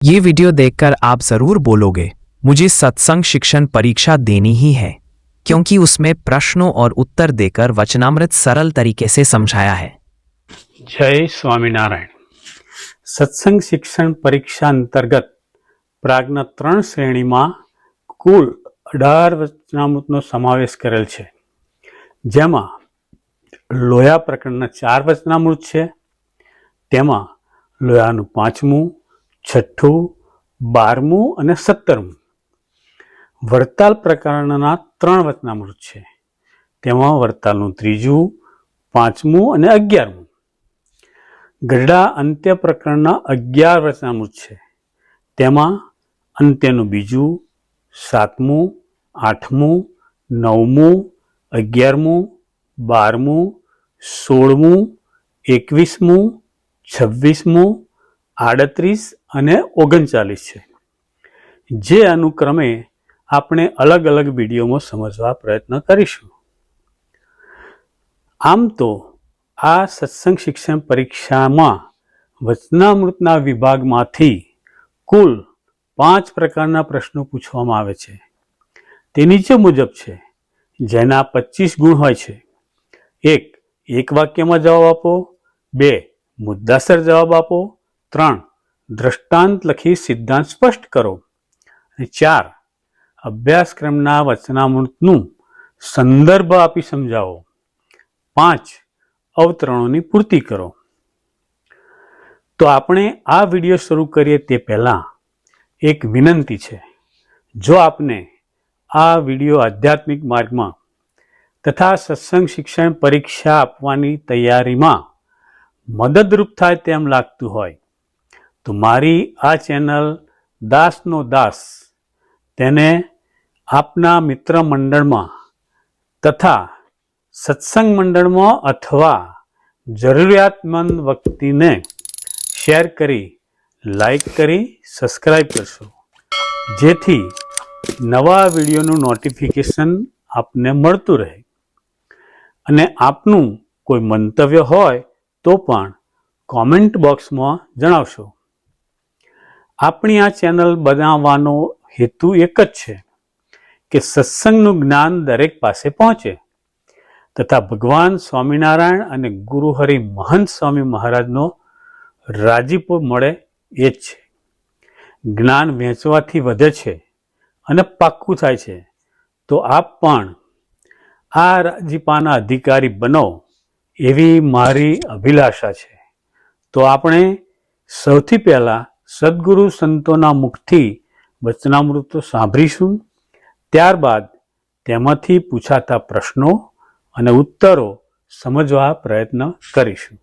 ये वीडियो देखकर आप जरूर बोलोगे, मुझे सत्संग शिक्षण परीक्षा देनी ही है, क्योंकि उसमें प्रश्नों और उत्तर देकर वचनामृत सरल तरीके से समझाया है। जय स्वामीनारायण। सत्संग शिक्षण परीक्षा अंतर्गत प्रागना 3 શ્રેણીમાં કુલ 18 વચનામૃતનો સમાવેશ કરેલ છે, જેમાં લોયા પ્રકરણના 4 વચનામૃત છે. તેમાં લોયાનું 5મું, 6ઠું, 12મું અને 17મું. વરતાલ પ્રકરણના 3 વચનામૃત છે. તેમાં વરતાલનું 3જું, 5મું અને 11મું. ગઢડા અંત્ય પ્રકરણના 11 વચનામૃત છે. તેમાં અંત્યનું 2જું, 7મું, 8મું, 9મું, 11મું, 12મું, 16મું, 21મું, 26મું, 38 અને 39 છે, જે અનુક્રમે આપણે અલગ અલગ વિડીયોમાં સમજવા પ્રયત્ન કરીશું. આમ તો આ સત્સંગ શિક્ષણ પરીક્ષામાં વચનામૃતના વિભાગમાંથી કુલ 5 પ્રકારના પ્રશ્નો પૂછવામાં આવે છે. તે નીચે મુજબ છે, જેના 25 ગુણ હોય છે. 1. એક વાક્યમાં જવાબ આપો. 2. મુદ્દાસર જવાબ આપો. 3. દ્રષ્ટાંત લખી સિદ્ધાંત સ્પષ્ટ કરો. અને 4. અભ્યાસક્રમના વચનામૃતનું સંદર્ભ આપી સમજાવો. 5. અવતરણોની પૂર્તિ કરો. તો આપણે આ વિડીયો શરૂ કરીએ તે પહેલાં એક વિનંતી છે. જો આપને આ વિડીયો આધ્યાત્મિક માર્ગમાં તથા સત્સંગ શિક્ષણ પરીક્ષા આપવાની તૈયારીમાં મદદરૂપ થાય તેમ લાગતું હોય તો મારી આ ચેનલ દાસનો દાસ તેને આપના મિત્ર મંડળમાં તથા સત્સંગ મંડળમાં અથવા જરૂરિયાતમંદ વ્યક્તિને શેર કરી, લાઈક કરી, સબસ્ક્રાઈબ કરશો, જેથી નવા વિડીયોનું નોટિફિકેશન આપને મળતું રહે. અને આપનું કોઈ મંતવ્ય હોય તો પણ કોમેન્ટ બોક્સમાં જણાવશો. આપણી આ ચેનલ બનાવવાનો હેતુ એક જ છે કે સત્સંગનું જ્ઞાન દરેક પાસે પહોંચે તથા ભગવાન સ્વામિનારાયણ અને ગુરુહરિ મહંત સ્વામી મહારાજનો રાજીપો મળે એ જ છે. જ્ઞાન વહેંચવાથી વધે છે અને પાક્કું થાય છે. તો આપ પણ આ રાજીપાના અધિકારી બનો એવી મારી અભિલાષા છે. તો આપણે સૌથી પહેલાં સદગુરુ સંતોના મુખથી વચનામૃતો સાંભળીશું. ત્યારબાદ તેમાંથી પૂછાતા પ્રશ્નો અને ઉત્તરો સમજવા પ્રયત્ન કરીશું.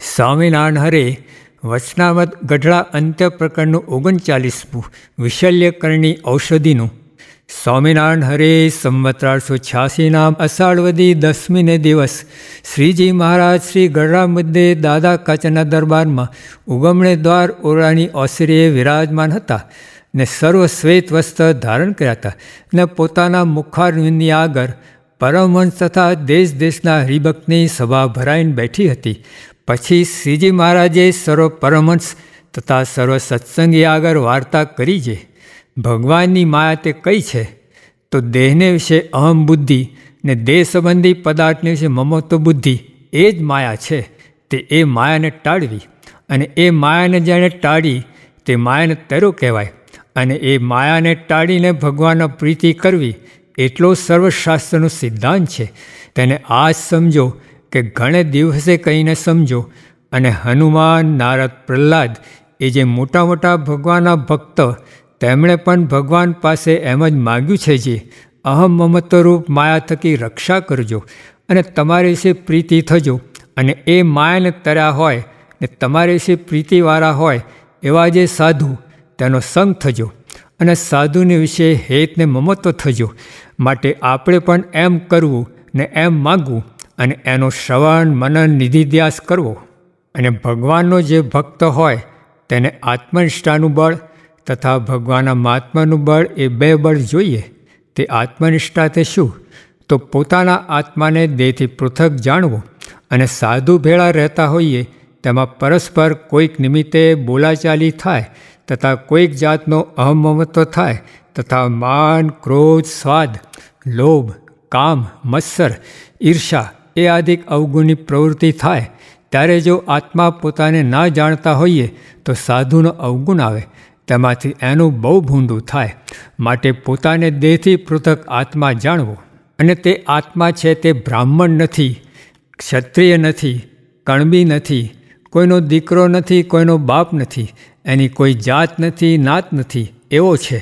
સ્વામિનારાયણ હરે વચનામૃત ગઢડા અંત્ય પ્રકરણનું 39મું વિશલ્યકરણી ઔષધિનું. સ્વામિનારાયણ હરે સંવત 1886 અષાઢવદી 10મીને દિવસ શ્રીજી મહારાજ શ્રી ગઢડા મધ્યે દાદા કાચના દરબારમાં ઉગમણે દ્વાર ઓરડાની ઓસરીએ વિરાજમાન હતા ને સર્વ શ્વેત વસ્ત્ર ધારણ કર્યા હતા ને પોતાના મુખારવિંદની આગળ પરમહંસ તથા દેશ દેશના હરિભક્તની સભા ભરાઈને બેઠી હતી. પછી શ્રીજી મહારાજે સર્વ પરમહંસ તથા સર્વ સત્સંગી આગળ વાર્તા કરી છે. ભગવાનની માયા તે કઈ છે? તો દેહને વિશે અહમ બુદ્ધિ ને દેહ સંબંધી પદાર્થને વિશે મમત્વ બુદ્ધિ એ જ માયા છે. તે એ માયાને ટાળવી અને એ માયાને જેણે ટાળી તે માયાને તરો કહેવાય. અને એ માયાને ટાળીને ભગવાનના પ્રીતિ કરવી એટલો સર્વશાસ્ત્રનો સિદ્ધાંત છે. તેને આ જ સમજો કે ઘણે દિવસે કહીને સમજો. અને હનુમાન, નારદ, પ્રહલાદ એ જે મોટા મોટા ભગવાનના ભક્ત તેમણે પણ ભગવાન પાસે એમ જ માગ્યું છે જે અહમ મમત્વરૂપ માયા થકી રક્ષા કરજો અને તમારી વિશે પ્રીતિ થજો. અને એ માયાને તર્યા હોય ને તમારી વિશે પ્રીતિવાળા હોય એવા જે સાધુ તેનો સંગ થજો અને સાધુને વિશે હેતને મમત્વ થજો. માટે આપણે પણ એમ કરવું ને એમ માગવું અને એનો શ્રવણ, મનન, નિધિધ્યાસ કરવો. અને ભગવાનનો જે ભક્ત હોય તેને આત્મનિષ્ઠાનું બળ તથા ભગવાનના મહાત્માનું બળ એ 2 બળ જોઈએ. તે આત્મનિષ્ઠા તે શું? તો પોતાના આત્માને દેહથી પૃથક જાણવો અને સાધુ ભેળા રહેતા હોઈએ તેમાં પરસ્પર કોઈક નિમિત્તે બોલાચાલી થાય તથા કોઈક જાતનો અહમમત્વ થાય તથા માન, ક્રોધ, સ્વાદ, લોભ, કામ, મત્સર, ઈર્ષા એ આદિક અવગુણની પ્રવૃત્તિ થાય, ત્યારે જો આત્મા પોતાને ના જાણતા હોઈએ તો સાધુનો અવગુણ આવે, તેમાંથી એનું બહુ ભૂંડું થાય. માટે પોતાને દેહથી પૃથક આત્મા જાણવો. અને તે આત્મા છે તે બ્રાહ્મણ નથી, ક્ષત્રિય નથી, કણબી નથી, કોઈનો દીકરો નથી, કોઈનો બાપ નથી, એની કોઈ જાત નથી, નાત નથી, એવો છે.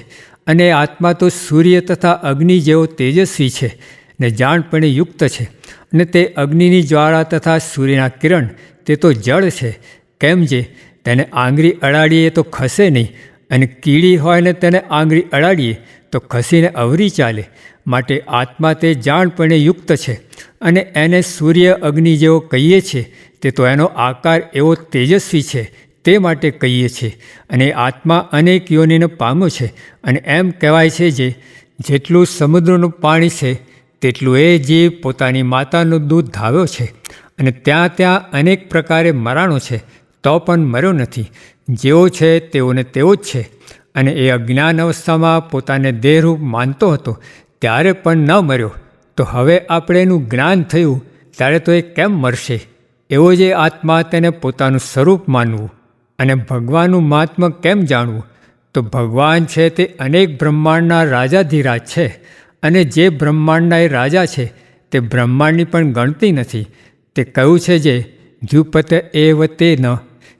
અને આત્મા તો સૂર્ય તથા અગ્નિ જેવો તેજસ્વી છે ને જાણપણે યુક્ત છે. અને તે અગ્નિની જ્વાળા તથા સૂર્યના કિરણ તે તો જળ છે. કેમ જે તેને આંગળી અડાડીએ તો ખસે નહીં, અને કીડી હોય ને તેને આંગળી અડાડીએ તો ખસીને અવરી ચાલે. માટે આત્મા તે જાણપણે યુક્ત છે. અને એને સૂર્ય અગ્નિ જેવો કહીએ છીએ તે તો એનો આકાર એવો તેજસ્વી છે તે માટે કહીએ છીએ. અને આત્મા અનેક યોનિને પામ્યો છે. અને એમ કહેવાય છે જે જેટલું સમુદ્રનું પાણી છે તેટલું એ જીવ પોતાની માતાનું દૂધ ધાવ્યો છે. અને ત્યાં ત્યાં અનેક પ્રકારે મરાણો છે તો પણ મર્યો નથી. જેવો છે તેઓને તેવો જ છે. અને એ અજ્ઞાન અવસ્થામાં પોતાને દેહરૂપ માનતો હતો ત્યારે પણ ન મર્યો. તો હવે આપણે એનું જ્ઞાન થયું ત્યારે તો એ કેમ મરશે? એવો જે આત્મા તેને પોતાનું સ્વરૂપ માનવું. અને ભગવાનનું મહાત્મ્ય કેમ જાણવું? તો ભગવાન છે તે અનેક બ્રહ્માંડના રાજાધિરાજ છે. અને જે બ્રહ્માંડના એ રાજા છે તે બ્રહ્માંડની પણ ગણતી નથી. તે કહ્યું છે જે દ્યુપત એવ તેન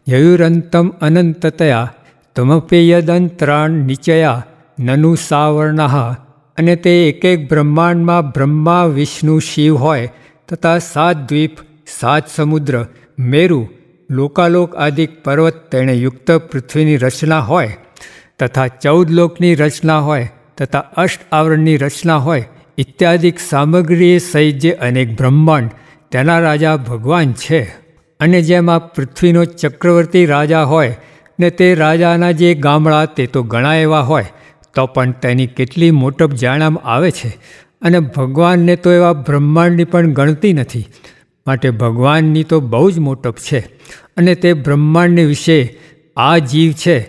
યયુરંતમ અનંતતયા તમપેયદંતરાણ નિચયા નનુ સાવર્ણઃ. અને તે એક એક બ્રહ્માંડમાં બ્રહ્મા, વિષ્ણુ, શિવ હોય તથા 7 દ્વીપ, 7 સમુદ્ર, મેરુ, લોકાલોક આદિક પર્વત તેણે યુક્ત પૃથ્વીની રચના હોય તથા 14 લોકની રચના હોય તથા અષ્ટ આવરણની રચના હોય ઇત્યાદિક સામગ્રીએ સહિત જે અનેક બ્રહ્માંડ તેના રાજા ભગવાન છે. અને જેમ આ પૃથ્વીનો ચક્રવર્તી રાજા હોય ને તે રાજાના જે ગામડા તે તો ઘણા એવા હોય તો પણ તેની કેટલી મોટપ જાણવામાં આવે છે. અને ભગવાનને તો એવા બ્રહ્માંડની પણ ગણતી નથી. માટે ભગવાનની તો બહુ જ મોટપ છે. અને તે બ્રહ્માંડને વિશે આ જીવ છે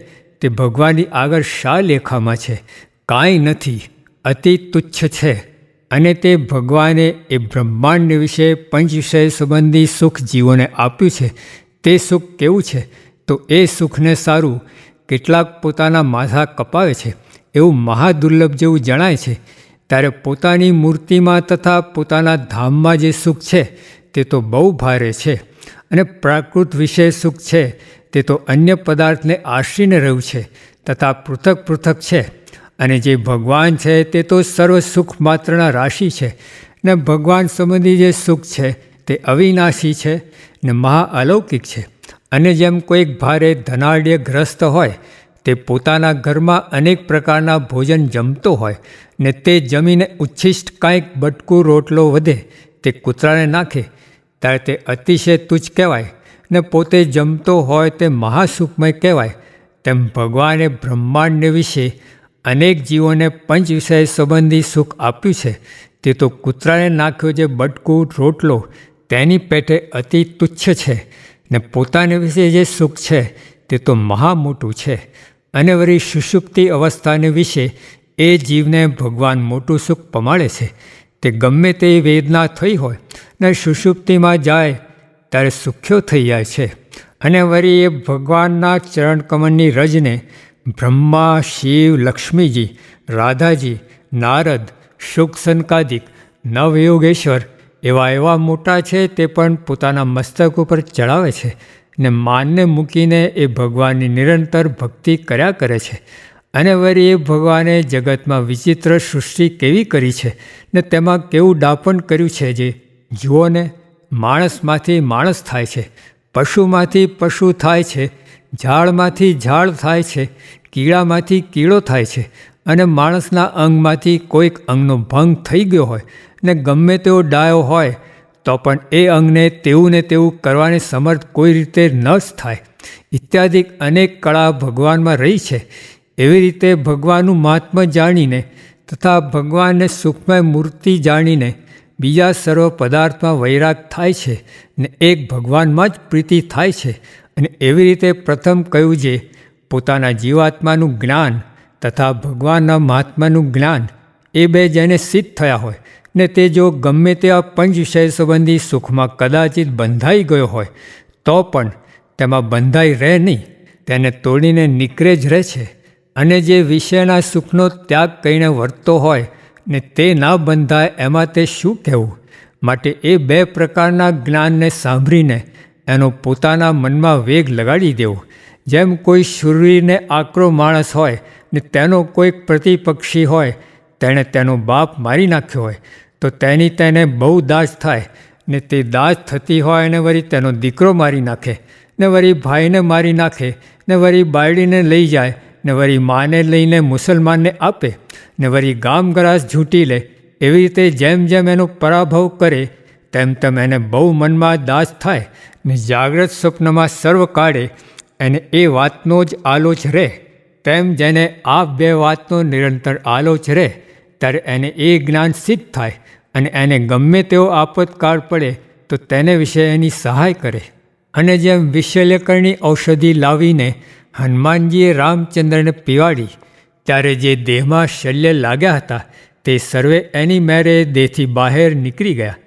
તે ભગવાનની આગળ શા લેખામાં છે? કાંઈ નથી, અતિ તુચ્છ છે. અને તે ભગવાને એ બ્રહ્માંડ વિશે પંચ વિષય સંબંધી સુખ જીવોને આપ્યું છે. તે સુખ કેવું છે? તો એ સુખને સારું કેટલાક પોતાના માથા કપાવે છે એવું મહાદુર્લભ જેવું જણાય છે. ત્યારે પોતાની મૂર્તિમાં તથા પોતાના ધામમાં જે સુખ છે તે તો બહુ ભારે છે. અને પ્રાકૃત વિશે સુખ છે તે તો અન્ય પદાર્થને આશ્રીને રહ્યું છે તથા પૃથક પૃથક છે. અને જે ભગવાન છે તે તો સર્વ સુખ માત્રના રાશિ છે. ને ભગવાન સંબંધી જે સુખ છે તે અવિનાશી છે ને મહાઅલૌકિક છે. અને જેમ કોઈક ભારે ધનાઢ્ય ગ્રસ્ત હોય તે પોતાના ઘરમાં અનેક પ્રકારના ભોજન જમતો હોય ને તે જમીને ઉચ્છિષ્ટ કાંઈક બટકું રોટલો વધે તે કૂતરાને નાખે ત્યારે તે અતિશય તુચ્છ કહેવાય ને પોતે જમતો હોય તે મહાસુખમય કહેવાય. તેમ ભગવાને બ્રહ્માંડને વિશે અનેક જીવોને પંચ વિષય સંબંધી સુખ આપ્યું છે. તે તો કૂતરાને નાખ્યો જે બટકું રોટલો તેની પેટે અતિ તુચ્છ છે. ને પોતાને વિશે જે સુખ છે તે તો મહા મોટું છે. અને વળી સુષુપ્તિ અવસ્થાને વિશે એ જીવને ભગવાન મોટું સુખ પમાડે છે. તે ગમે તે વેદના થઈ હોય ને સુષુપ્તિમાં જાય ત્યારે સુખ્યો થઈ જાય છે. અને વળી એ ભગવાનના ચરણકમળની રજને બ્રહ્મા, શિવ, લક્ષ્મીજી, રાધાજી, નારદ, શુક સનકાદિક, નવયોગેશ્વર એવા મોટા છે તે પણ પોતાના મસ્તક ઉપર ચડાવે છે. ને માનને મૂકીને એ ભગવાનની નિરંતર ભક્તિ કર્યા કરે છે. અને વળી એ ભગવાને જગતમાં વિચિત્ર સૃષ્ટિ કેવી કરી છે ને તેમાં કેવું ડાપણ કર્યું છે જે જુઓને. માણસમાંથી માણસ થાય છે, પશુમાંથી પશુ થાય છે, ઝાડમાંથી ઝાડ થાય છે, કીડામાંથી કીડો થાય છે. અને માણસના અંગમાંથી કોઈક અંગનો ભંગ થઈ ગયો હોય ને ગમે તેવો ડાયો હોય તો પણ એ અંગને તેવું ને તેવું કરવાની સમર્થ કોઈ રીતે ન જ થાય. ઇત્યાદિ અનેક કળા ભગવાનમાં રહી છે. એવી રીતે ભગવાનનું મહાત્મ્ય જાણીને તથા ભગવાનને સુખમય મૂર્તિ જાણીને બીજા સર્વ પદાર્થમાં વૈરાગ થાય છે ને એક ભગવાનમાં જ પ્રીતિ થાય છે. અને એવી રીતે પ્રથમ કહ્યું જે પોતાના જીવાત્માનું જ્ઞાન તથા ભગવાનના મહાત્માનું જ્ઞાન એ બે જેને સિદ્ધ થયા હોય ને તે જો ગમે તેવા પંચ વિષય સંબંધી સુખમાં કદાચિત બંધાઈ ગયો હોય તો પણ તેમાં બંધાઈ રહે નહીં, તેને તોડીને નીકળે જ રહે છે. અને જે વિષયના સુખનો ત્યાગ કરીને વર્તતો હોય ને તે ના બંધાય એમાં તે શું કહેવું? માટે એ બે પ્રકારના જ્ઞાનને સાંભળીને એનો પોતાના મનમાં વેગ લગાડી દેવો. જેમ કોઈ શૂરવીરને આકરો માણસ હોય ને તેનો કોઈક પ્રતિપક્ષી હોય, તેણે તેનો બાપ મારી નાખ્યો હોય તો તેની તેને બહુ દાજ થાય ને તે દાજ થતી હોય ને વળી તેનો દીકરો મારી નાખે ને વળી ભાઈને મારી નાખે ને વળી બાયડીને લઈ જાય ને વળી માને લઈને મુસલમાનને આપે ને વળી ગામ ગરાસ ઝૂંટી લે. એવી રીતે જેમ જેમ એનો પરાભવ કરે તેમ તેમ એને બહુ મનમાં દાજ થાય ને જાગ્રત સ્વપ્નમાં સર્વ કાળે એને એ વાતનો જ આલોચ રહે. તેમ જેને આ બે વાતનો નિરંતર આલોચ રહે ત્યારે એને એ જ્ઞાન સિદ્ધ થાય અને એને ગમે તેવો આપતકાળ પડે તો તેને વિશે એની સહાય કરે. અને જેમ વિશલ્યકરણી ઔષધિ લાવીને હનુમાનજીએ રામચંદ્રને પીવાડી ત્યારે જે દેહમાં શલ્ય લાગ્યા હતા તે સર્વે એની મેરે દેહથી બહાર નીકળી ગયા.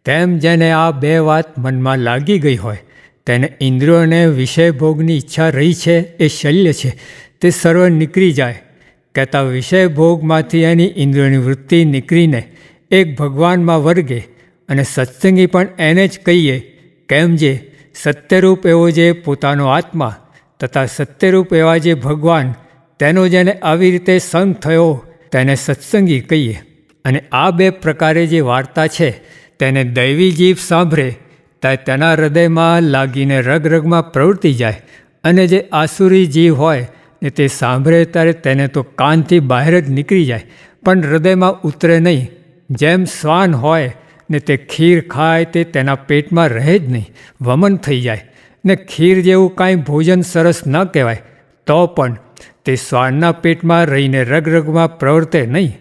તેમ જેને આ બે વાત મનમાં લાગી ગઈ હોય તેને ઇન્દ્રિયોને વિષય ભોગની ઈચ્છા રહી છે એ શલ્ય છે તે સર્વ નીકળી જાય. કહેતા વિષય ભોગમાંથી એની ઇન્દ્રિયોની વૃત્તિ નીકળીને એક ભગવાનમાં વર્ગે. અને સત્સંગી પણ એને જ કહીએ કેમ જે સત્યરૂપ એવો જે પોતાનો આત્મા તથા સત્યરૂપ એવા જે ભગવાન તેનો જેને આવી રીતે સંગ થયો તેને સત્સંગી કહીએ. અને આ બે પ્રકારે જે વાર્તા છે તેને દૈવી જીવ સાંભળે ત્યારે તેના હૃદયમાં લાગીને રગરગમાં પ્રવૃત્તિ જાય. અને જે આસુરી જીવ હોય ને તે સાંભળે ત્યારે તેને તો કાનથી બહાર જ નીકળી જાય પણ હૃદયમાં ઉતરે નહીં. જેમ શ્વાન હોય ને તે ખીર ખાય તે તેના પેટમાં રહે જ નહીં, વમન થઈ જાય. ને ખીર જેવું કાંઈ ભોજન સરસ ન કહેવાય તો પણ તે શ્વાનના પેટમાં રહીને રગરગમાં પ્રવર્તે નહીં.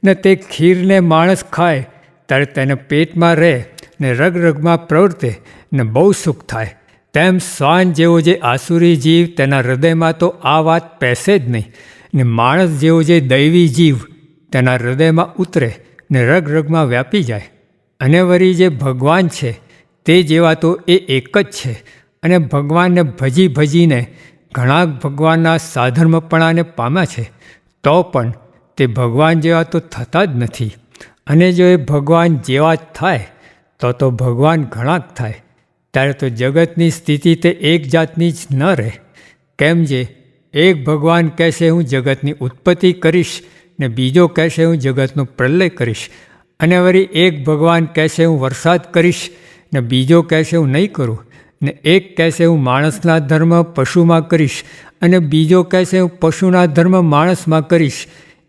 ને તે ખીરને માણસ ખાય ત્યારે તેને પેટમાં રહે ને રગરગમાં પ્રવર્તે ને બહુ સુખ થાય. તેમ શ્વાન જેવો જે આસુરી જીવ તેના હૃદયમાં તો આ વાત પેસે જ નહીં ને માણસ જેવો જે દૈવી જીવ તેના હૃદયમાં ઉતરે ને રગરગમાં વ્યાપી જાય. અને વળી જે ભગવાન છે તે જેવા તો એ એક જ છે. અને ભગવાનને ભજી ભજીને ઘણા ભગવાનના સાધર્મપણાને પામ્યા છે તો પણ તે ભગવાન જેવા તો થતા જ નથી. અને જો એ ભગવાન જેવા જ થાય તો ભગવાન ઘણા જ થાય. ત્યારે તો જગતની સ્થિતિ તે એક જાતની જ ન રહે. કેમ જે એક ભગવાન કહેશે હું જગતની ઉત્પત્તિ કરીશ ને બીજો કહેશે હું જગતનો પ્રલય કરીશ. અને વળી એક ભગવાન કહેશે હું વરસાદ કરીશ ને બીજો કહેશે હું નહીં કરું. ને એક કહેશે હું માણસના ધર્મ પશુમાં કરીશ અને બીજો કહેશે હું પશુના ધર્મ માણસમાં કરીશ.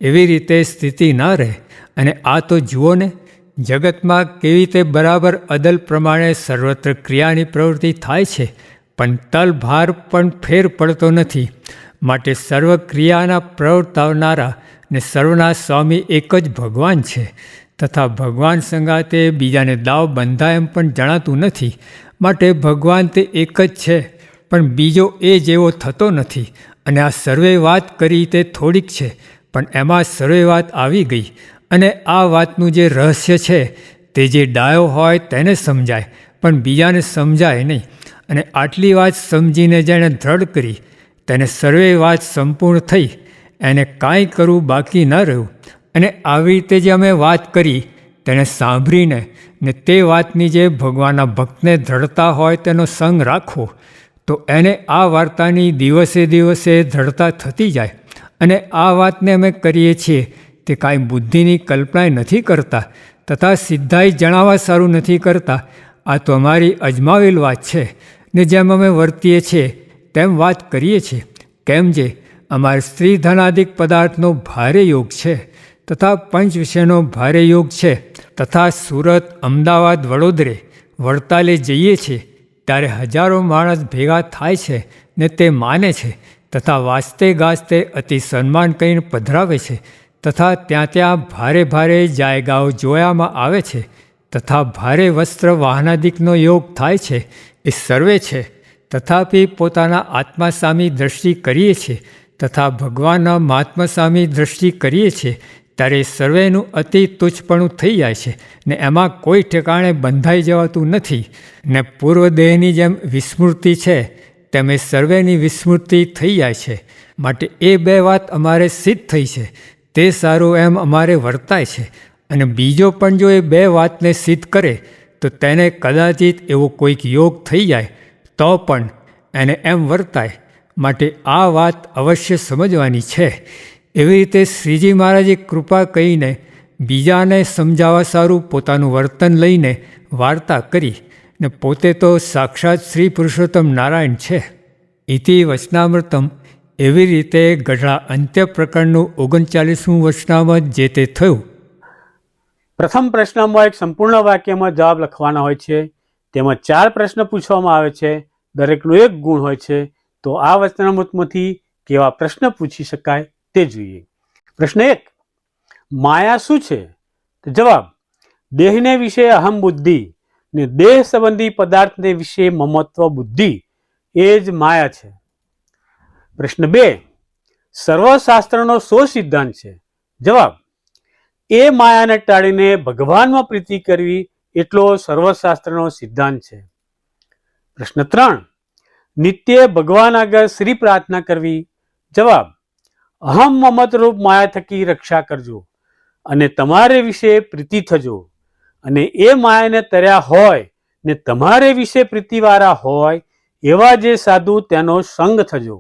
એવી રીતે સ્થિતિ ના રહે. અને આ તો જુઓ ને જગતમાં કેવી રીતે બરાબર અદલ પ્રમાણે સર્વત્ર ક્રિયાની પ્રવૃત્તિ થાય છે પણ તલભાર પણ ફેર પડતો નથી. માટે સર્વ ક્રિયાના પ્રવર્તાવનારા ને સર્વના સ્વામી એક જ ભગવાન છે. તથા ભગવાન સંગાતે બીજાને દાવ બંધાય એમ પણ જણાતું નથી. માટે ભગવાન તે એક જ છે પણ બીજો એ જેવો થતો નથી. અને આ સર્વે વાત કરી તે થોડીક છે પણ એમાં સર્વે વાત આવી ગઈ. અને આ વાતનું જે રહસ્ય છે તે જે ડાયો હોય તેને સમજાય પણ બીજાને સમજાય નહીં. અને આટલી વાત સમજીને જેણે દ્રઢ કરી તેને સર્વે વાત સંપૂર્ણ થઈ, એને કાંઈ કરવું બાકી ન રહ્યું. અને આવી રીતે જે અમે વાત કરી તેને સાંભળીને ને તે વાતની જે ભગવાનના ભક્તને દ્રઢતા હોય તેનો સંગ રાખવો તો એને આ વાર્તાની દિવસે દિવસે દ્રઢતા થતી જાય. અને આ વાતને અમે કરીએ છીએ તે કાંઈ બુદ્ધિની કલ્પના નથી કરતા તથા સિદ્ધાઈ જણાવવા સારું નથી કરતા. આ તો અમારી અજમાવેલ વાત છે ને જેમ અમે વર્તીએ છીએ તેમ વાત કરીએ છીએ. કેમ જે અમારે સ્ત્રી ધનાદિક પદાર્થનો ભારે યોગ છે તથા પંચ વિષયનો ભારે યોગ છે. તથા સુરત, અમદાવાદ, વડોદરે, વડતાલે જઈએ છીએ ત્યારે હજારો માણસ ભેગા થાય છે ને તે માને છે તથા વાસ્તે ગાસ્તે અતિ સન્માન કરીને પધરાવે છે. તથા ત્યાં ભારે ભારે જાયગાઓ જોવામાં આવે છે. તથા ભારે વસ્ત્ર વાહનાદિકનો યોગ થાય છે એ સર્વે છે. તથાપિ પોતાના આત્મા સામી દ્રષ્ટિ કરીએ છીએ તથા ભગવાનના મહાત્મા સામી દ્રષ્ટિ કરીએ છીએ ત્યારે સર્વેનું અતિ તુચ્છપણું થઈ જાય છે ને એમાં કોઈ ઠેકાણે બંધાઈ જવાતું નથી. ને પૂર્વદેહની જેમ વિસ્મૃતિ છે તેમ એ સર્વેની વિસ્મૃતિ થઈ જાય છે. માટે એ બે વાત અમારે સિદ્ધ થઈ છે તે સારું એમ અમારે વર્તાય છે. અને બીજો પણ જો એ બે વાતને સિદ્ધ કરે તો તેને કદાચિત એવો કોઈક યોગ થઈ જાય તો પણ એને એમ વર્તાય. માટે આ વાત અવશ્ય સમજવાની છે. એવી રીતે શ્રીજી મહારાજે કૃપા કહીને બીજાને સમજાવવા સારું પોતાનું વર્તન લઈને વાર્તા કરી ને પોતે તો સાક્ષાત શ્રી પુરુષોત્તમ નારાયણ છે. ઇતિ વચનામૃતમ. એવી રીતે ગઢડા અંત્ય પ્રકરણનું 39મું વચનામૃત જે તે થયું. પ્રથમ પ્રશ્નમાં એક સંપૂર્ણ વાક્યમાં જવાબ લખવાના હોય છે. તેમાં 4 પ્રશ્ન પૂછવામાં આવે છે. દરેકનો એક ગુણ હોય છે. તો આ વચનામૃતમાંથી કેવા પ્રશ્ન પૂછી શકાય તે જોઈએ. પ્રશ્ન 1, માયા શું છે? તો જવાબ, દેહને વિશે અહમ બુદ્ધિ ને દેહ સંબંધી પદાર્થને વિશે મમત્વ બુદ્ધિ એ જ માયા છે. પ્રશ્ન 2, સર્વશાસ્ત્રનો શો સિદ્ધાંત છે? જવાબ, એ માયાને ટાળીને ભગવાનમાં પ્રીતિ કરવી એટલો સર્વશાસ્ત્રનો સિદ્ધાંત છે. પ્રશ્ન 3, નિત્ય ભગવાન આગળ શ્રી પ્રાર્થના કરવી? જવાબ, અહમ મમત રૂપ માયા થકી રક્ષા કરજો અને તમારે વિશે પ્રીતિ થજો. અને એ માયાને તર્યા હોય ને તમારે વિશે પ્રીતિવાળા હોય એવા જે સાધુ તેનો સંગ થજો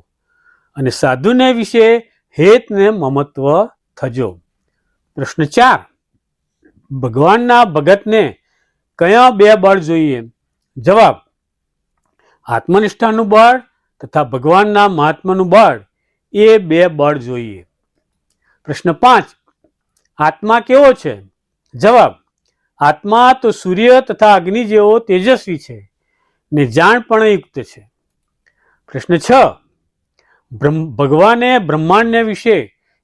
અને સાધુને વિશે હેત ને મમત્વ થજો. પ્રશ્ન 4, ભગવાનના ભગતને કયા 2 બળ જોઈએ? જવાબ, આત્મનિષ્ઠાનું બળ તથા ભગવાનના મહાત્માનું બળ એ 2 બળ જોઈએ. પ્રશ્ન 5, આત્મા કેવો છે? જવાબ, આત્મા તો સૂર્ય તથા અગ્નિ જેવો તેજસ્વી છે ને જાણપણ યુક્ત છે. પ્રશ્ન 6, ભગવાને બ્રહ્માંડને વિશે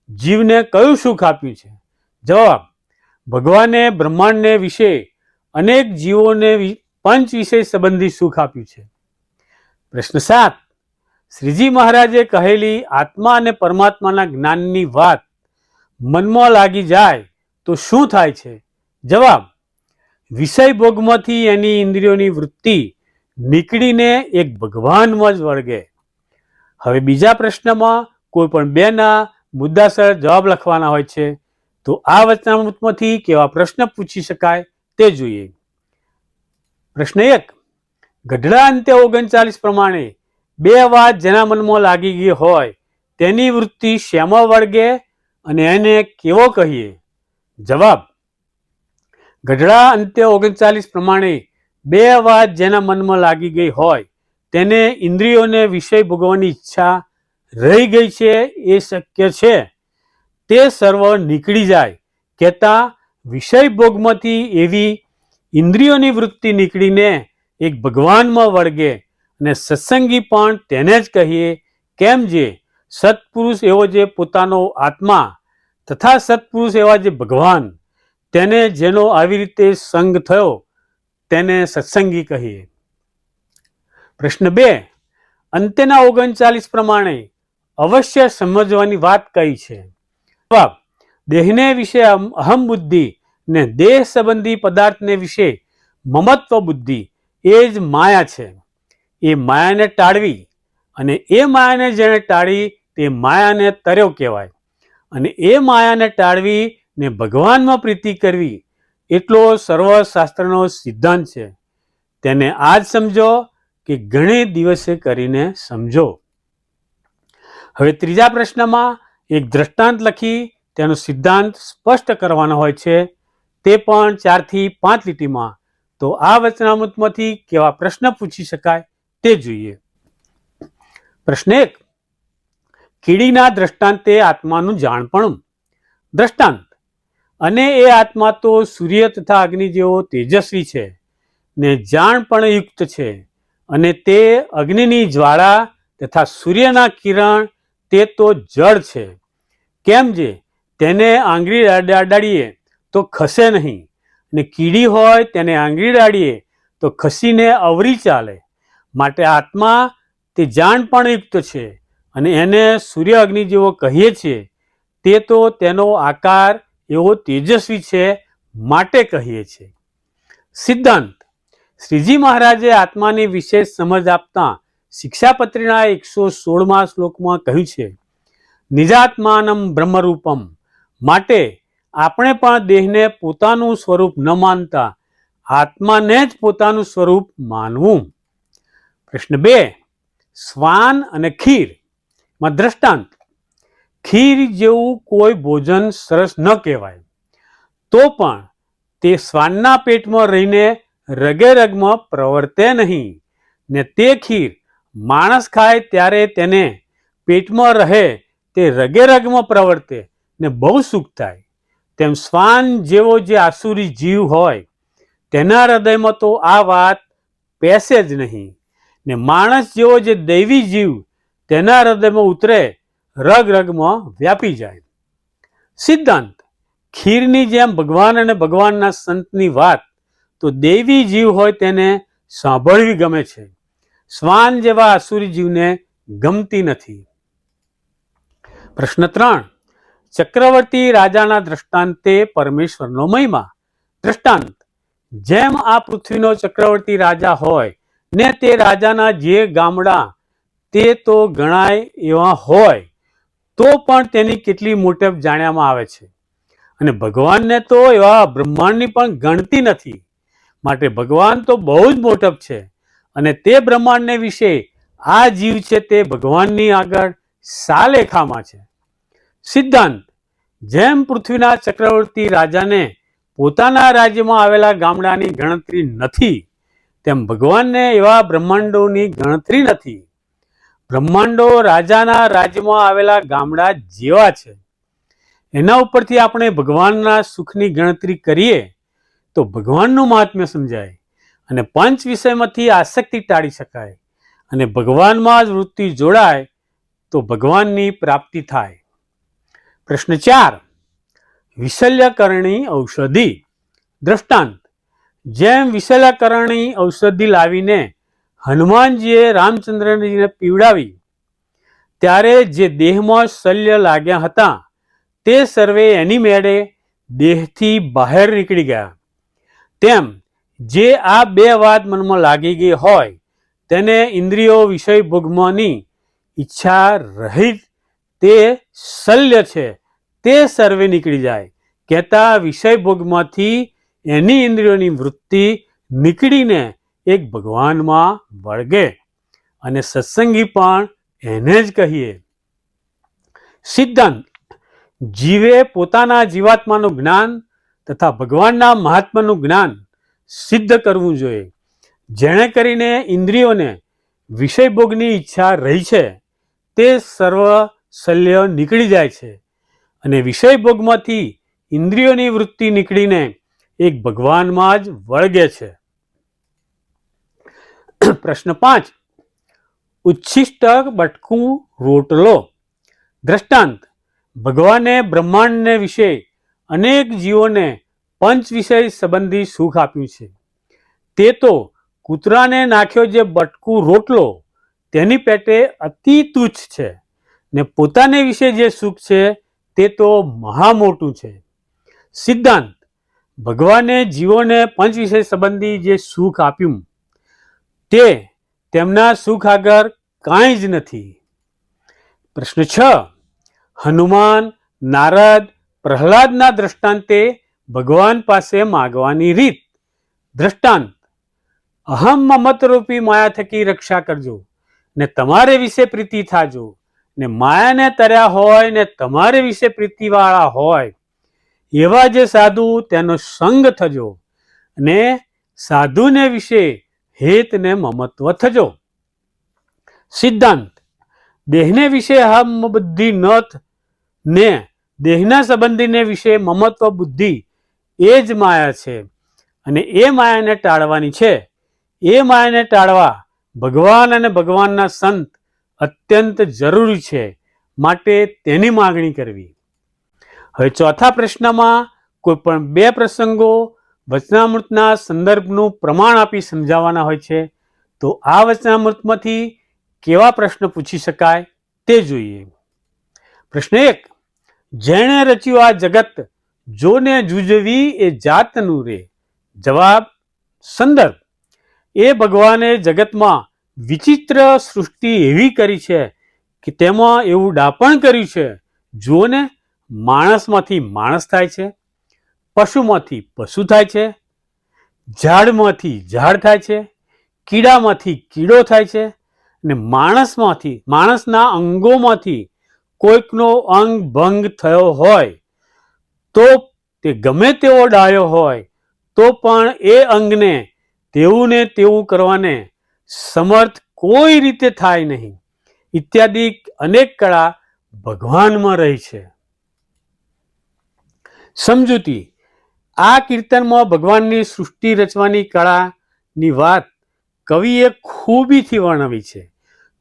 જીવને કયું સુખ આપ્યું છે? જવાબ, ભગવાને બ્રહ્માંડને વિશે અનેક જીવોને પંચ વિષય સંબંધી સુખ આપ્યું છે. પ્રશ્ન 7, શ્રીજી મહારાજે કહેલી આત્મા અને પરમાત્માના જ્ઞાનની વાત મનમાં લાગી જાય તો શું થાય છે? જવાબ, વિષય ભોગમાંથી એની ઇન્દ્રિયોની વૃત્તિ નીકળીને એક ભગવાનમાં જ વળગે. હવે બીજા પ્રશ્નમાં કોઈ પણ 2ના મુદ્દાસર જવાબ લખવાના હોય છે. તો આ વચનામૃતમાંથી કેવા પ્રશ્ન પૂછી શકાય તે જોઈએ. પ્રશ્ન 1, ગઢડા અંત્ય 39 પ્રમાણે 2 વાત જેના મનમાં લાગી ગઈ હોય તેની વૃત્તિ શેમાં વળગે અને એને કેવો કહીએ? જવાબ, ગઢડા અંત્ય 39 પ્રમાણે 2 વાત જેના મનમાં લાગી ગઈ હોય તેને ઇન્દ્રિયોને વિષય ભોગવવાની ઈચ્છા રહી ગઈ છે એ શક્ય છે તે સર્વ નીકળી જાય કહેતા વિષય ભોગમાંથી એવી ઇન્દ્રિયોની વૃત્તિ નીકળીને એક ભગવાનમાં વળગે અને સત્સંગી પણ તેને જ કહીએ. કેમ જે સત્પુરુષ એવો જે પોતાનો આત્મા તથા સત્પુરુષ એવા જે ભગવાન તેને જેનો આવી રીતે સંગ થયો તેને સત્સંગી કહીએ. પ્રશ્ન 2, અંત્યના 39 પ્રમાણે અવશ્ય સમજવાની વાત કઈ છે? જવાબ, દેહને વિશે અહમ બુદ્ધિ ને દેહ સંબંધી પદાર્થને વિશે મમત્વ બુદ્ધિ એ જ માયા છે. એ માયાને ટાળવી અને એ માયાને જેણે ટાળી તે માયાને તર્યો કહેવાય. અને એ માયાને ટાળવી ને ભગવાનમાં પ્રીતિ કરવી એટલો સર્વશાસ્ત્રનો સિદ્ધાંત છે. તેને આજ સમજો કે ઘણે દિવસે કરીને સમજો. હવે ત્રીજા પ્રશ્નમાં એક દ્રષ્ટાંત લખી તેનો સિદ્ધાંત સ્પષ્ટ કરવાનો હોય છે. તે પણ 4 થી 5 લીટીમાં. તો આ વચનામૃતમાંથી કેવા પ્રશ્ન પૂછી શકાય તે જોઈએ. પ્રશ્ન 1, કીડીના દ્રષ્ટાંતે આત્માનું જાણપણું. દ્રષ્ટાંત, અને એ આત્મા તો સૂર્ય તથા અગ્નિ જેવો તેજસ્વી છે ને જાણપણ યુક્ત છે અને તે અગ્નિની જ્વાળા તથા સૂર્યના કિરણ તે તો જળ છે. કેમ જે તેને આંગળી અડાડીએ તો ખસે નહીં ને કીડી હોય તેને આંગળી ડાળીએ તો ખસીને અવરી ચાલે. માટે આત્મા તે જાણપણયુક્ત છે અને એને સૂર્ય અગ્નિ જેવો કહીએ છીએ. તે તો તેનો આકાર એવો તેજસ્વી છે માટે કહીએ છીએ. સિદ્ધાંત: શ્રીજી મહારાજે આત્માની વિશેષ સમજ આપતા શિક્ષાપત્રીના 116મા શ્લોકમાં કહ્યું છે, નિજાત્માનમ બ્રહ્મરૂપમ. માટે આપણે પણ દેહને પોતાનું સ્વરૂપ ન માનતા આત્માને જ પોતાનું સ્વરૂપ માનવું. પ્રશ્ન 2. શ્વાન અને ખીર માં દ્રષ્ટાંત. ખીર જેવું કોઈ ભોજન સરસ ન કહેવાય, તો પણ તે શ્વાનના પેટમાં રહીને રગે રગમાં પ્રવર્તે નહીં, ને તે ખીર માણસ ખાય ત્યારે તેને પેટમાં રહે તે રગે રગમાં પ્રવર્તે ને બહુ સુખ થાય. તેમ શ્વાન જેવો જે આસુરી જીવ હોય તેના હૃદયમાં તો આ વાત પેસે જ નહીં, ને માણસ જેવો જે દૈવી જીવ તેના હૃદયમાં ઉતરે રગ રગમાં વ્યાપી જાય. સિદ્ધાંત: ખીરની જેમ ભગવાન અને ભગવાનના સંતની વાત તો દૈવી જીવ હોય તેને સાંભળવી ગમે છે. શ્વાન જેવા આસુરી જીવને ગમતી નથી. પ્રશ્ન 3. ચક્રવર્તી રાજાના દ્રષ્ટાંતે પરમેશ્વરનો મહિમા. દ્રષ્ટાંત: જેમ આ પૃથ્વીનો ચક્રવર્તી રાજા હોય ને તે રાજાના જે ગામડા તે તો ગણાય એવા હોય તો પણ તેની કેટલી મોટપ જાણ્યામાં આવે છે. અને ભગવાનને તો એવા બ્રહ્માંડની પણ ગણતી નથી. માટે ભગવાન તો બહુ જ મોટપ છે અને તે બ્રહ્માંડને વિશે આ જીવ છે તે ભગવાનની આગળ સાલેખામાં છે. સિદ્ધાંત: જેમ પૃથ્વીના ચક્રવર્તી રાજાને પોતાના રાજ્યમાં આવેલા ગામડાની ગણતરી નથી, તેમ ભગવાનને એવા બ્રહ્માંડોની ગણતરી નથી. બ્રહ્માંડો રાજાના રાજ્યમાં આવેલા ગામડા જેવા છે. એના ઉપરથી આપણે ભગવાનના સુખની ગણતરી કરીએ તો ભગવાનનું મહાત્મ્ય સમજાય અને પંચ વિષયમાંથી આસક્તિ ટાળી શકાય અને ભગવાનમાં જ વૃત્તિ જોડાય તો ભગવાનની પ્રાપ્તિ થાય. પ્રશ્ન 4. વિશલ્યકરણી ઔષધિ. દ્રષ્ટાંત: જેમ વિશલ્યકરણી ઔષધિ લાવીને હનુમાનજીએ રામચંદ્રજીને પીવડાવી ત્યારે જે દેહમાં શલ્ય લાગ્યા હતા તે સર્વે એની મેળે દેહથી બહાર નીકળી ગયા. તેમ જે આ બે વાત મનમાં લાગી ગઈ હોય તેને ઇન્દ્રિયો વિષય ભોગમાંની ઈચ્છા રહિત તે શલ્ય છે તે સર્વે નીકળી જાય. કહેતા વિષય ભોગમાંથી એની ઇન્દ્રિયોની વૃત્તિ નીકળીને એક ભગવાનમાં વળગે અને સત્સંગી પણ એને જ કહીએ. સિદ્ધાંત: જીવે પોતાના જીવાત્માનું જ્ઞાન તથા ભગવાનના મહાત્માનું જ્ઞાન સિદ્ધ કરવું જોઈએ. જેણે કરીને ઇન્દ્રિયોને વિષય ભોગની ઈચ્છા રહી છે તે સર્વ શલ્ય નીકળી જાય છે અને વિષય ભોગમાંથી ઇન્દ્રિયોની વૃત્તિ નીકળીને એક ભગવાનમાં જ વળગે છે. પ્રશ્ન 5. ઉચ્છિષ્ટ બટકું રોટલો. દ્રષ્ટાંત: ભગવાને બ્રહ્માંડને વિશે અનેક જીવોને પંચ વિષય સંબંધી સુખ આપ્યું છે. તે તો કૂતરાને નાખ્યો જે બટકું રોટલો તેની પેટે અતિ તુચ્છ છે ને પોતાને વિશે જે સુખ છે તે તો મહા મોટું છે. સિદ્ધાંત: ભગવાને જીવોને પંચ વિષય સંબંધી જે સુખ આપ્યું તે તેમના સુખ આગળ કાંઈ જ નથી. પ્રશ્ન 6. હનુમાન, નારદ, પ્રહલાદના દ્રષ્ટાંતે ભગવાન પાસે માગવાની રીત. દ્રષ્ટાંત: અહમ મમતરૂપી માયા થકી રક્ષા કરજો ને તમારે વિશે પ્રીતિ થાજો ને માયાને તર્યા હોય ને તમારે વિશે પ્રીતિવાળા હોય એવા જે સાધુ તેનો સંગ થજો ને સાધુને વિશે હેત ને મમત્વ થજો. સિદ્ધાંત: દેહને વિશે અહમ બુદ્ધિ ને દેહના સંબંધીને વિશે મમત્વ બુદ્ધિ એ જ માયા છે અને એ માયાને ટાળવાની છે. એ માયાને ટાળવા ભગવાન અને ભગવાનના સંત અત્યંત જરૂરી છે. માટે તેની માગણી કરવી. હવે ચોથા પ્રશ્નમાં કોઈ પણ બે પ્રસંગો વચનામૃતના સંદર્ભનું પ્રમાણ આપી સમજાવવાના હોય છે. તો આ વચનામૃતમાંથી કેવા પ્રશ્ન પૂછી શકાય તે જોઈએ. પ્રશ્ન 1. જેણે રચ્યું આ જગત જોને જુજવી એ જાતનું રે. જવાબ. સંદર્ભ. એ ભગવાને જગતમાં વિચિત્ર સૃષ્ટિ એવી કરી છે કે તેમાં એવું ડાપણ કર્યું છે. જુઓ ને, માણસમાંથી માણસ થાય છે, પશુમાંથી પશુ થાય છે, ઝાડમાંથી ઝાડ થાય છે, કીડામાંથી કીડો થાય છે, અને માણસના અંગોમાંથી કોઈકનો અંગ ભંગ થયો હોય તો તે ગમે તેવો ડાયો હોય તો પણ એ અંગને તેવું ને તેવું કરવાને સમર્થ કોઈ રીતે થાય નહીં. ઇત્યાદિ અનેક કળા ભગવાનમાં રહી છે. સમજૂતી. આ કીર્તનમાં ભગવાનની સૃષ્ટિ રચવાની કળાની વાત કવિએ ખૂબીથી વર્ણવી છે.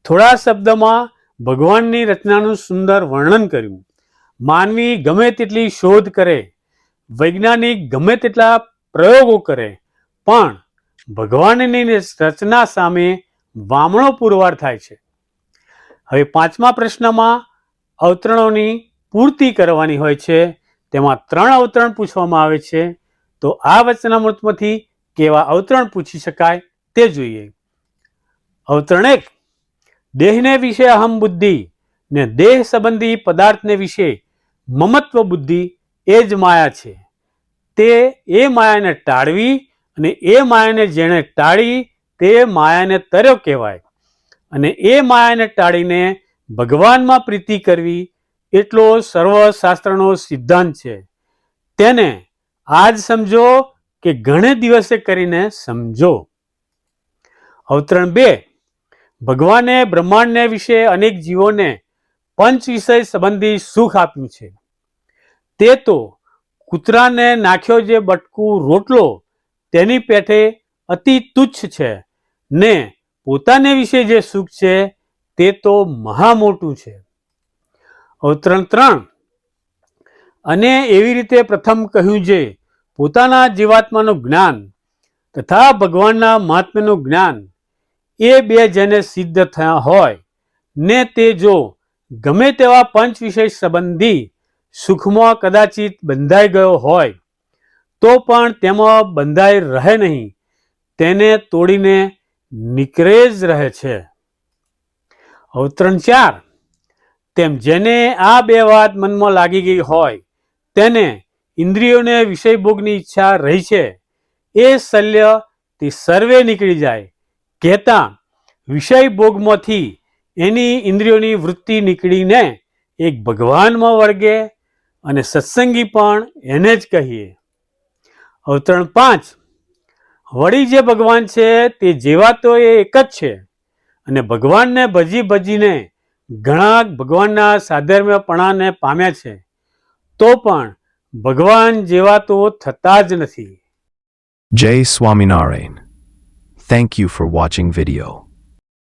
થોડા શબ્દમાં ભગવાનની રચનાનું સુંદર વર્ણન કર્યું. માનવી ગમે તેટલી શોધ કરે, વૈજ્ઞાનિક ગમે તેટલા પ્રયોગો કરે, પણ ભગવાનની રચના સામે વામણો પુરવાર થાય છે. હવે 5મા પ્રશ્નમાં અવતરણોની પૂર્તિ કરવાની હોય છે. તેમાં 3 અવતરણ પૂછવામાં આવે છે. તો આ વચનામૃતમાંથી કેવા અવતરણ પૂછી શકાય તે જોઈએ. અવતરણ 1. દેહને વિશે અહમ બુદ્ધિ ને દેહ સંબંધી પદાર્થને વિશે મમત્વ બુદ્ધિ એ જ માયા છે. તે એ માયાને ટાળવી અને એ માયાને જેણે ટાળી તે માયાને તર્યો કહેવાય. અને એ માયાને ટાળીને ભગવાનમાં પ્રીતિ કરવી એટલો સર્વશાસ્ત્રનો સિદ્ધાંત છે. તેને આજ સમજો કે ઘણે દિવસે કરીને સમજો. અવતરણ 2. ભગવાને બ્રહ્માંડને વિશે અનેક જીવોને પંચ વિષય સંબંધી સુખ આપ્યું છે. તે તો કૂતરાને નાખ્યો જે બટકું રોટલો તેની પેઠે અતિ તુચ્છ છે ને પોતાને વિશે જે સુખ છે તે તો મહા મોટું છે. અવતરણ 3. અને એવી રીતે પ્રથમ કહ્યું જે પોતાના જીવાત્માનું જ્ઞાન તથા ભગવાનના મહાત્મ્યનું જ્ઞાન એ 2 જેને સિદ્ધ થયા હોય ને તે જો ગમે તેવા પંચ વિષય સંબંધી સુખમાં કદાચિત બંધાઈ ગયો હોય તો પણ તેમાં બંધાઈ રહે નહીં, તેને તોડીને નીકળે જ રહે છે. અવતરણ 4. તેમ જેને આ 2 વાત મનમાં લાગી ગઈ હોય તેને ઇન્દ્રિયોને વિષય ભોગની ઈચ્છા રહી છે એ શલ્ય તે સર્વે નીકળી જાય. કહેતા વિષય ભોગમાંથી એની ઇન્દ્રિયોની વૃત્તિ નીકળીને એક ભગવાનમાં વળગે અને સત્સંગી પણ એને જ કહીએ. અવતરણ 5. વળી જે ભગવાન છે તે જેવા તો એ એક જ છે અને ભગવાનને ભજીને ઘણા ભગવાનના સાધર્મ્યપણાને પામ્યા છે તો પણ ભગવાન જેવા તો થતા જ નથી. Jai Swaminarayan. Thank you for watching video.